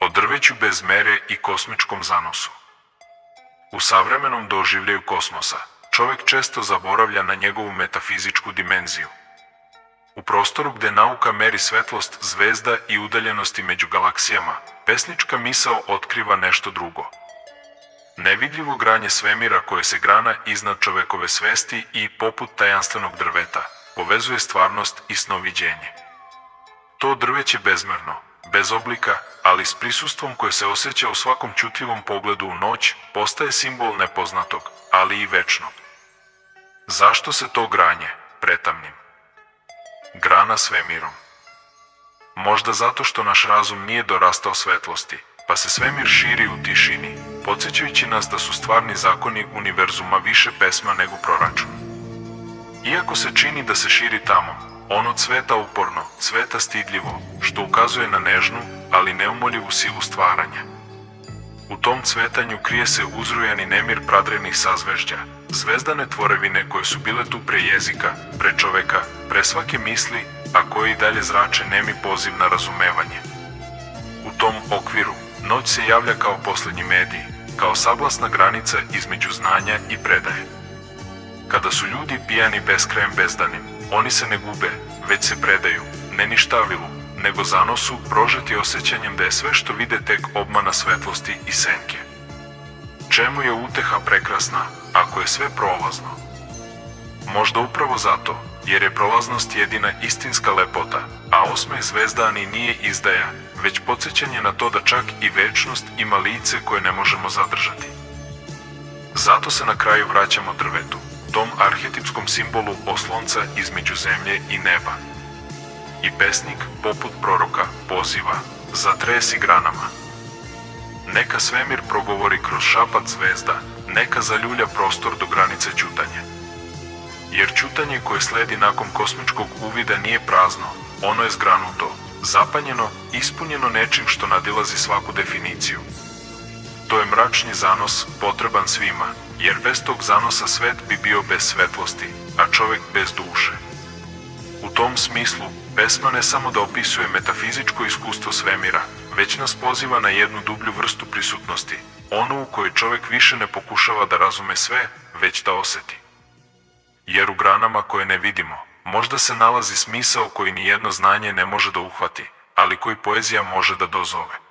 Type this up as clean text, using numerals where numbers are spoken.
o drveću bez mere i kosmičkom zanosu. U savremenom doživljaju kosmosa, čovjek često zaboravlja na njegovu metafizičku dimenziju. U prostoru gde nauka meri svetlost zvezda i udaljenosti među galaksijama, pesnička misao otkriva nešto drugo. Nevidljivo granje svemira koje se grana iznad čovekove svesti i, poput tajanstvenog drveta, povezuje stvarnost i snoviđenje. To drveće bezmerno, bez oblika, ali s prisustvom koje se osjeća u svakom čutljivom pogledu u noć, postaje simbol nepoznatog, ali i večnog. Zašto se to granje, pretamnim, grana svemirom? Možda zato što naš razum nije dorastao svetlosti, pa se svemir širi u tišini, podsjećajući nas da su stvarni zakoni univerzuma više pesma nego proračun. Iako se čini da se širi tamo, ono cveta uporno, cveta stidljivo, što ukazuje na nežnu, ali neumoljivu silu stvaranja. U tom cvetanju krije se uzrujani nemir pradrevnih sazvežđa, zvezdane tvorevine koje su bile tu pre jezika, pre čoveka, pre svake misli, a koje i dalje zrače nemi poziv na razumevanje. U tom okviru, noć se javlja kao poslednji medij, kao saglasna granica između znanja i predaje. Kada su ljudi pijani beskrajem bezdanim, oni se ne gube, već se predaju, ne ništavilu, nego zanosu, prožeti osjećanjem da je sve što vide tek obmana svetlosti i senke. Čemu je uteha prekrasna, ako je sve prolazno? Možda upravo zato, jer je prolaznost jedina istinska lepota, a osmeh zvezdani nije izdaja, već podsjećanje na to da čak i večnost ima lice koje ne možemo zadržati. Zato se na kraju vraćamo drvetu, tom arhetipskom simbolu oslonca između zemlje i neba. I pesnik, poput proroka, poziva, zatresi granama. Neka svemir progovori kroz šapat zvezda, neka zaljulja prostor do granice ćutanja. Jer ćutanje koje sledi nakon kosmičkog uvida nije prazno, ono je zgranuto, zapanjeno, ispunjeno nečim što nadilazi svaku definiciju. To je mračni zanos, potreban svima, jer bez tog zanosa svet bi bio bez svetlosti, a čovek bez duše. U tom smislu, pesma ne samo da opisuje metafizičko iskustvo svemira, već nas poziva na jednu dublju vrstu prisutnosti, onu u kojoj čovek više ne pokušava da razume sve, već da oseti. Jer u granama koje ne vidimo, možda se nalazi smisao koji nijedno znanje ne može da uhvati, ali koji poezija može da dozove.